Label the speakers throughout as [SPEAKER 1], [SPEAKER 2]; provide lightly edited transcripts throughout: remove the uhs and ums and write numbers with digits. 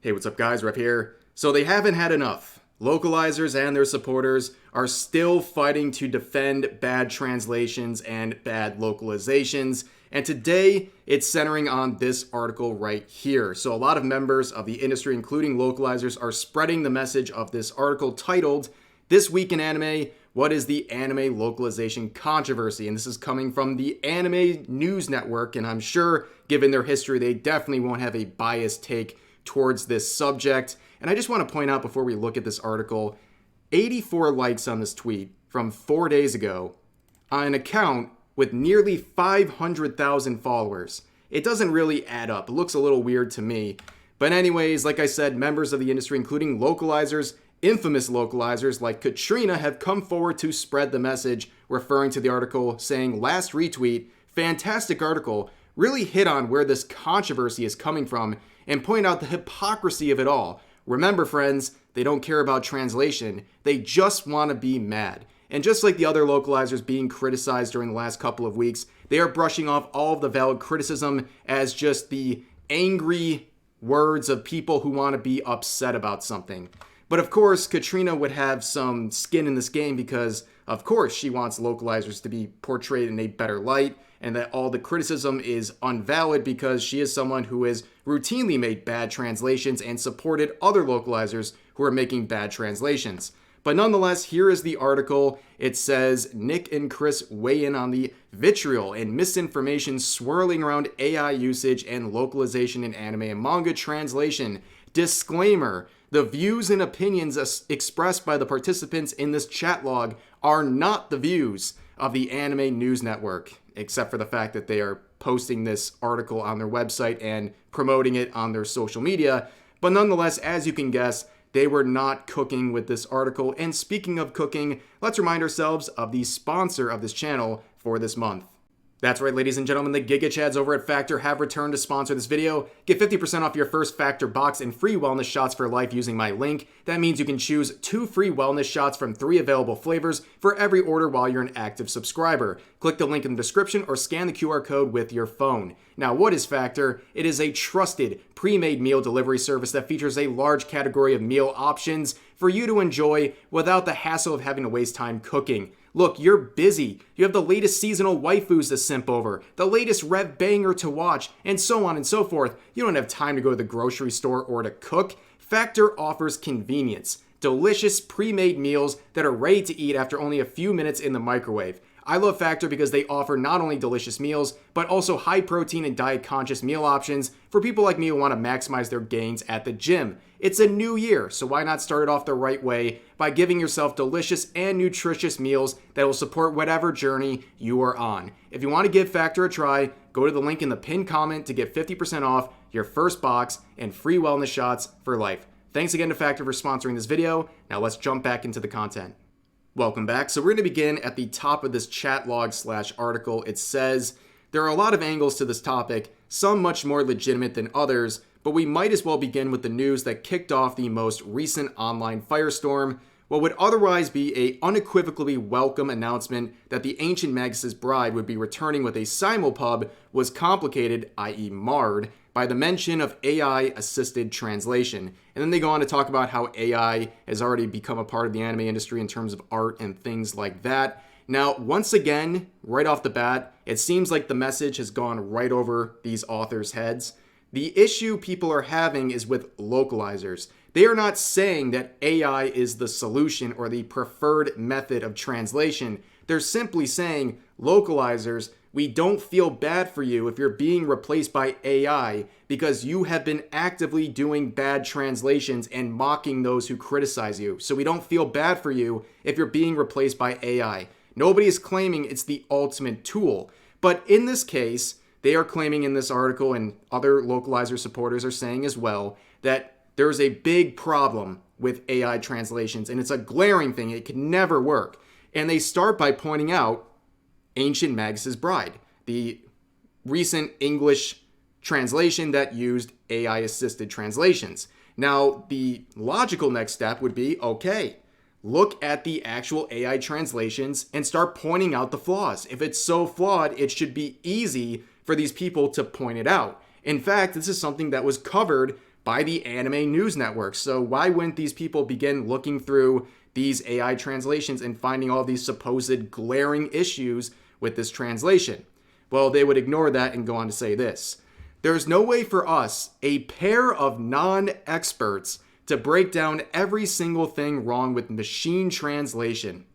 [SPEAKER 1] Hey, what's up guys, Rep here. So they haven't had enough. Localizers and their supporters are still fighting to defend bad translations and bad localizations. And today, it's centering on this article right here. So a lot of members of the industry, including localizers, are spreading the message of this article titled, "This Week in Anime, What is the Anime Localization Controversy?" And this is coming from the Anime News Network, and I'm sure, given their history, they definitely won't have a biased take towards this subject. And I just want to point out before we look at this article, 84 likes on this tweet from 4 days ago on an account with nearly 500,000 followers. It doesn't really add up. It looks a little weird to me. But anyways, like I said, members of the industry, including localizers, infamous localizers like Katrina, have come forward to spread the message, referring to the article, saying, "Last retweet, fantastic article, really hit on where this controversy is coming from and point out the hypocrisy of it all. Remember, friends, they don't care about translation. They just want to be mad." And just like the other localizers being criticized during the last couple of weeks, they are brushing off all of the valid criticism as just the angry words of people who want to be upset about something. But of course, Katrina would have some skin in this game because, of course, she wants localizers to be portrayed in a better light, and that all the criticism is invalid because she is someone who has routinely made bad translations and supported other localizers who are making bad translations. But nonetheless, here is the article. It says, Nick and Chris weigh in on the vitriol and misinformation swirling around AI usage and localization in anime and manga translation. Disclaimer: the views and opinions expressed by the participants in this chat log are not the views of the Anime News Network, except for the fact that they are posting this article on their website and promoting it on their social media. But nonetheless, as you can guess, they were not cooking with this article. And speaking of cooking, let's remind ourselves of the sponsor of this channel for this month. That's right, ladies and gentlemen, the Giga Chads over at Factor have returned to sponsor this video. Get 50% off your first Factor box and free wellness shots for life using my link. That means you can choose 2 free wellness shots from 3 available flavors for every order while you're an active subscriber. Click the link in the description or scan the QR code with your phone. Now, what is Factor? It is a trusted, pre-made meal delivery service that features a large category of meal options for you to enjoy without the hassle of having to waste time cooking. Look, you're busy. You have the latest seasonal waifus to simp over, the latest rev banger to watch, and so on and so forth. You don't have time to go to the grocery store or to cook. Factor offers convenience, delicious pre-made meals that are ready to eat after only a few minutes in the microwave. I love Factor because they offer not only delicious meals, but also high protein and diet conscious meal options for people like me who want to maximize their gains at the gym. It's a new year, so why not start it off the right way by giving yourself delicious and nutritious meals that will support whatever journey you are on. If you want to give Factor a try, go to the link in the pinned comment to get 50% off your first box and free wellness shots for life. Thanks again to Factor for sponsoring this video. Now let's jump back into the content. Welcome back. So we're going to begin at the top of this chat log / article. It says, there are a lot of angles to this topic, some much more legitimate than others, but we might as well begin with the news that kicked off the most recent online firestorm. What would otherwise be a unequivocally welcome announcement that the Ancient Magus' Bride would be returning with a simulpub was complicated, i.e. marred, by the mention of AI-assisted translation. And then they go on to talk about how AI has already become a part of the anime industry in terms of art and things like that. Now, once again, right off the bat, it seems like the message has gone right over these authors' heads. The issue people are having is with localizers. They are not saying that AI is the solution or the preferred method of translation. They're simply saying, localizers, we don't feel bad for you if you're being replaced by AI because you have been actively doing bad translations and mocking those who criticize you. So we don't feel bad for you if you're being replaced by AI. Nobody is claiming it's the ultimate tool. But in this case, they are claiming in this article, and other localizer supporters are saying as well, that there's a big problem with AI translations, and it's a glaring thing. It can never work. And they start by pointing out Ancient Magus' Bride, the recent English translation that used AI-assisted translations. Now, the logical next step would be, okay, look at the actual AI translations and start pointing out the flaws. If it's so flawed, it should be easy for these people to point it out. In fact, this is something that was covered by the anime news networks. So why wouldn't these people begin looking through these AI translations and finding all these supposed glaring issues with this translation? Well, they would ignore that and go on to say this: there's no way for us, a pair of non-experts, to break down every single thing wrong with machine translation.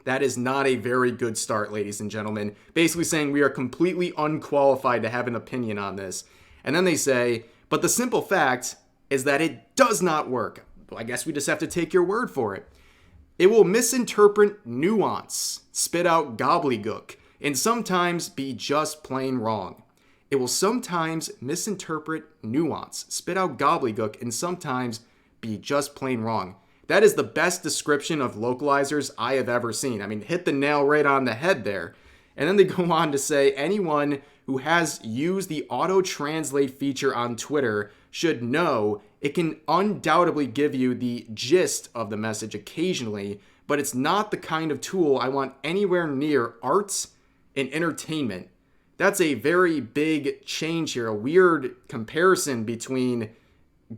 [SPEAKER 1] That is not a very good start, ladies and gentlemen. Basically saying we are completely unqualified to have an opinion on this. And then they say, but the simple fact is that it does not work. Well, I guess we just have to take your word for it. It will misinterpret nuance, spit out gobbledygook, and sometimes be just plain wrong. It will sometimes misinterpret nuance, spit out gobbledygook, and sometimes be just plain wrong. That is the best description of localizers I have ever seen. I mean, hit the nail right on the head there. And then they go on to say anyone who has used the auto-translate feature on Twitter should know it can undoubtedly give you the gist of the message occasionally, but it's not the kind of tool I want anywhere near arts and entertainment. That's a very big change here, a weird comparison between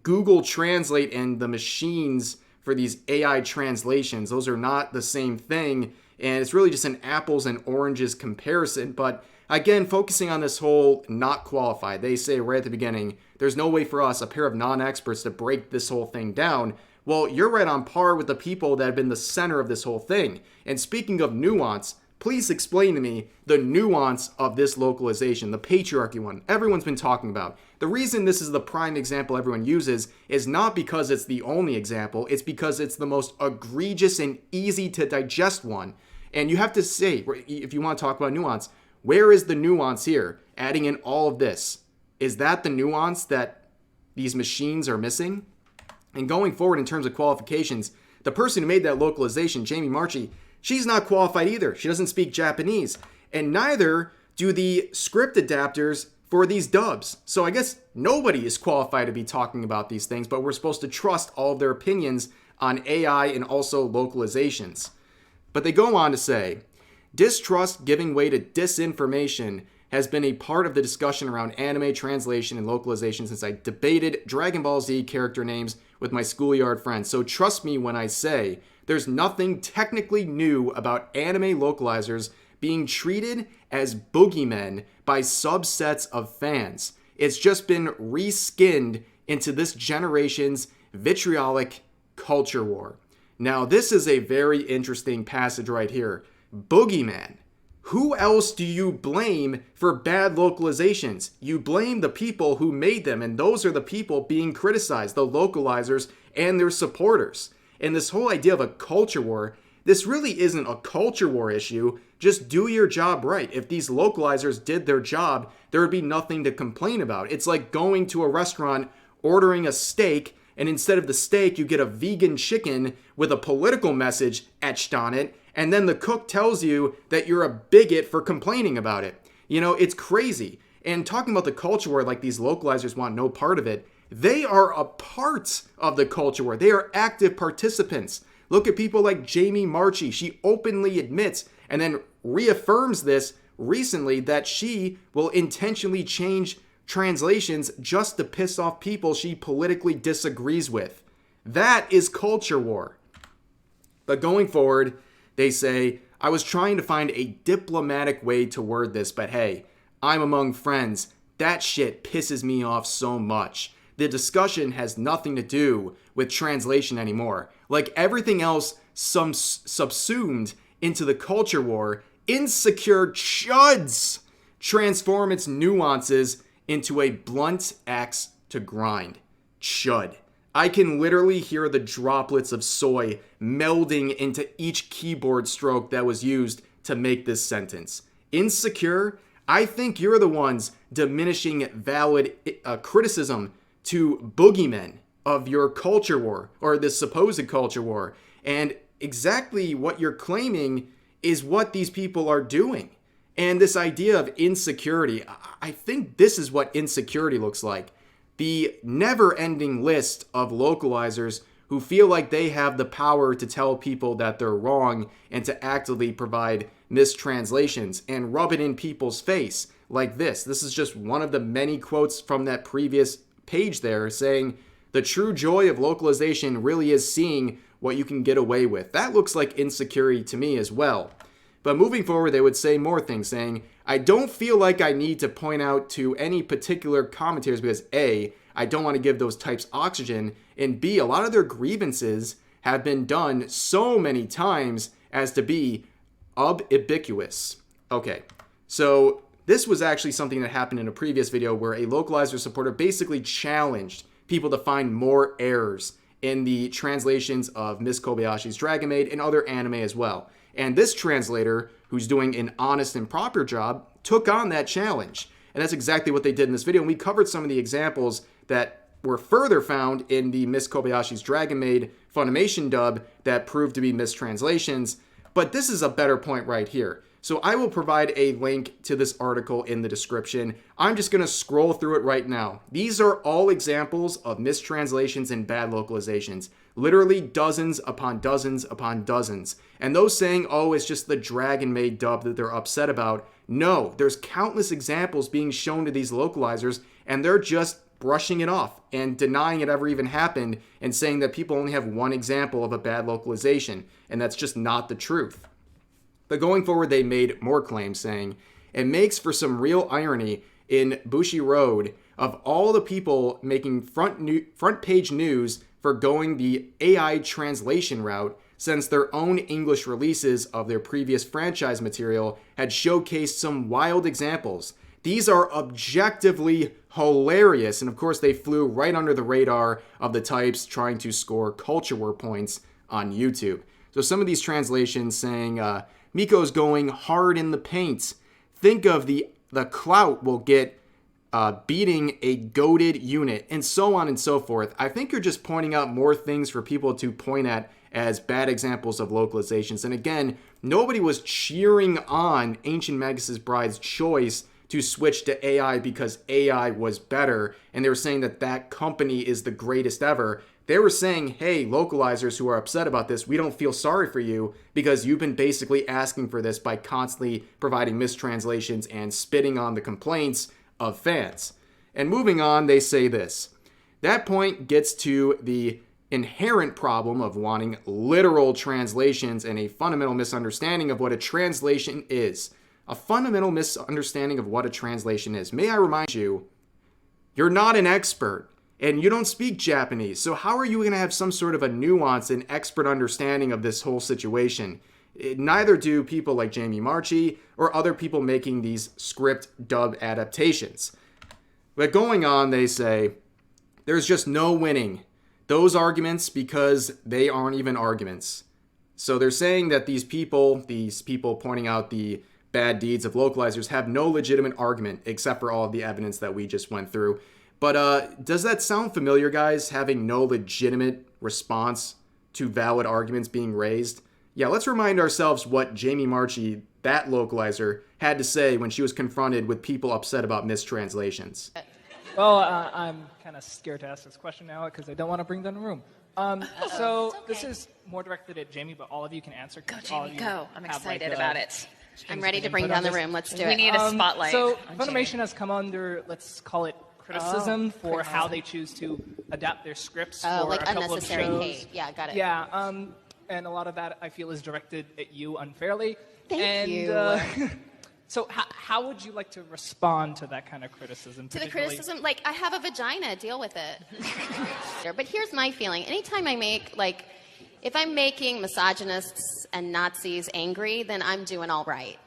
[SPEAKER 1] Google Translate and the machines for these AI translations. Those are not the same thing, and it's really just an apples and oranges comparison. But again, focusing on this whole not qualified, they say right at the beginning, there's no way for us, a pair of non-experts, to break this whole thing down. Well, you're right on par with the people that have been the center of this whole thing. And speaking of nuance, please explain to me the nuance of this localization, the patriarchy one everyone's been talking about. The reason this is the prime example everyone uses is not because it's the only example, it's because it's the most egregious and easy to digest one. And you have to say, if you want to talk about nuance, where is the nuance here? Adding in all of this. Is that the nuance that these machines are missing? And going forward in terms of qualifications, the person who made that localization, Jamie Marchi, she's not qualified either. She doesn't speak Japanese. And neither do the script adapters for these dubs. So I guess nobody is qualified to be talking about these things, but we're supposed to trust all of their opinions on AI and also localizations. But they go on to say, distrust giving way to disinformation has been a part of the discussion around anime translation and localization since I debated Dragon Ball Z character names with my schoolyard friends. So trust me when I say there's nothing technically new about anime localizers being treated as boogeymen by subsets of fans. It's just been reskinned into this generation's vitriolic culture war. Now, this is a very interesting passage right here. Boogeyman. Who else do you blame for bad localizations? You blame the people who made them, and those are the people being criticized, the localizers and their supporters. And this whole idea of a culture war, this really isn't a culture war issue. Just do your job right. If these localizers did their job, there would be nothing to complain about. It's like going to a restaurant, ordering a steak, and instead of the steak, you get a vegan chicken with a political message etched on it, and then the cook tells you that you're a bigot for complaining about it. You know, it's crazy. And talking about the culture war like these localizers want no part of it, they are a part of the culture war. They are active participants. Look at people like Jamie Marchi. She openly admits and then reaffirms this recently that she will intentionally change translations just to piss off people she politically disagrees with. That is culture war. But going forward, they say, I was trying to find a diplomatic way to word this, but hey, I'm among friends. That shit pisses me off so much. The discussion has nothing to do with translation anymore. Like everything else subsumed into the culture war, insecure chuds transform its nuances into a blunt axe to grind. Chud. I can literally hear the droplets of soy melding into each keyboard stroke that was used to make this sentence. Insecure? I think you're the ones diminishing valid criticism to boogeymen of your culture war, or this supposed culture war. And exactly what you're claiming is what these people are doing. And this idea of insecurity, I think this is what insecurity looks like. The never-ending list of localizers who feel like they have the power to tell people that they're wrong and to actively provide mistranslations and rub it in people's face like this. This is just one of the many quotes from that previous page there saying the true joy of localization really is seeing what you can get away with. That looks like insecurity to me as well. But moving forward, they would say more things, saying, I don't feel like I need to point out to any particular commentators because A, I don't want to give those types oxygen, and B, a lot of their grievances have been done so many times as to be ubiquitous. Okay, so this was actually something that happened in a previous video where a localizer supporter basically challenged people to find more errors in the translations of Miss Kobayashi's Dragon Maid and other anime as well. And this translator, who's doing an honest and proper job, took on that challenge. And that's exactly what they did in this video. And we covered some of the examples that were further found in the Miss Kobayashi's Dragon Maid Funimation dub that proved to be mistranslations. But this is a better point right here. So I will provide a link to this article in the description. I'm just going to scroll through it right now. These are all examples of mistranslations and bad localizations. Literally dozens upon dozens upon dozens. And those saying, oh, it's just the Dragon Maid dub that they're upset about. No, there's countless examples being shown to these localizers, and they're just brushing it off and denying it ever even happened and saying that people only have one example of a bad localization. And that's just not the truth. But going forward, they made more claims saying, it makes for some real irony in Bushi Road of all the people making front page news for going the AI translation route, since their own English releases of their previous franchise material had showcased some wild examples. These are objectively hilarious, and of course they flew right under the radar of the types trying to score culture war points on YouTube. So some of these translations saying, Miko's going hard in the paint. Think of the clout will get beating a goated unit, and so on and so forth. I think you're just pointing out more things for people to point at as bad examples of localizations. And again, nobody was cheering on Ancient Magus' Bride's choice to switch to AI because AI was better, and they were saying that that company is the greatest ever. They were saying, hey, localizers who are upset about this, we don't feel sorry for you because you've been basically asking for this by constantly providing mistranslations and spitting on the complaints of fans. And moving on, they say this. That point gets to the inherent problem of wanting literal translations and a fundamental misunderstanding of what a translation is. A fundamental misunderstanding of what a translation is. May I remind you, you're not an expert. And you don't speak Japanese, so how are you going to have some sort of a nuance and expert understanding of this whole situation? Neither do people like Jamie Marchi or other people making these script dub adaptations. But going on, they say, there's just no winning those arguments because they aren't even arguments. So they're saying that these people pointing out the bad deeds of localizers have no legitimate argument except for all of the evidence that we just went through. But does that sound familiar, guys, having no legitimate response to valid arguments being raised? Yeah, let's remind ourselves what Jamie Marchi, that localizer, had to say when she was confronted with people upset about mistranslations.
[SPEAKER 2] Well, I'm kind of scared to ask this question now because I don't want to bring down the room. So this is more directed at Jamie, but all of you can answer.
[SPEAKER 3] Go, Jamie, go. I'm excited
[SPEAKER 2] like,
[SPEAKER 3] about it. I'm ready to bring down the room. Let's do it. We need a spotlight.
[SPEAKER 2] So Funimation has come under, let's call it, criticism for how they choose to adapt their scripts for
[SPEAKER 3] like
[SPEAKER 2] a couple
[SPEAKER 3] unnecessary
[SPEAKER 2] of shows.
[SPEAKER 3] hate. Yeah, got it.
[SPEAKER 2] Yeah, and a lot of that I feel is directed at you unfairly.
[SPEAKER 3] Thank you.
[SPEAKER 2] So how would you like to respond to that kind of criticism?
[SPEAKER 3] To the criticism, like, I have a vagina, deal with it. But here's my feeling. Anytime I make, like, if I'm making misogynists and Nazis angry, then I'm doing all right.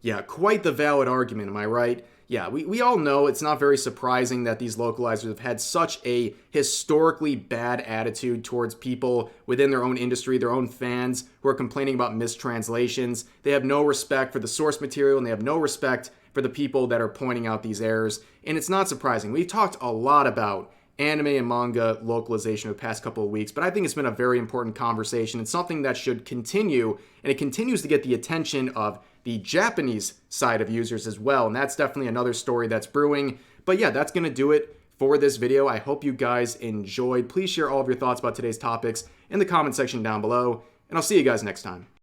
[SPEAKER 1] Yeah, quite the valid argument, am I right? Yeah, we all know it's not very surprising that these localizers have had such a historically bad attitude towards people within their own industry, their own fans who are complaining about mistranslations. They have no respect for the source material, and they have no respect for the people that are pointing out these errors. And it's not surprising. We've talked a lot about anime and manga localization over the past couple of weeks, but I think it's been a very important conversation. It's something that should continue, and it continues to get the attention of the Japanese side of users as well, and that's definitely another story that's brewing. But yeah, that's going to do it for this video. I hope you guys enjoyed. Please share all of your thoughts about today's topics in the comment section down below, and I'll see you guys next time.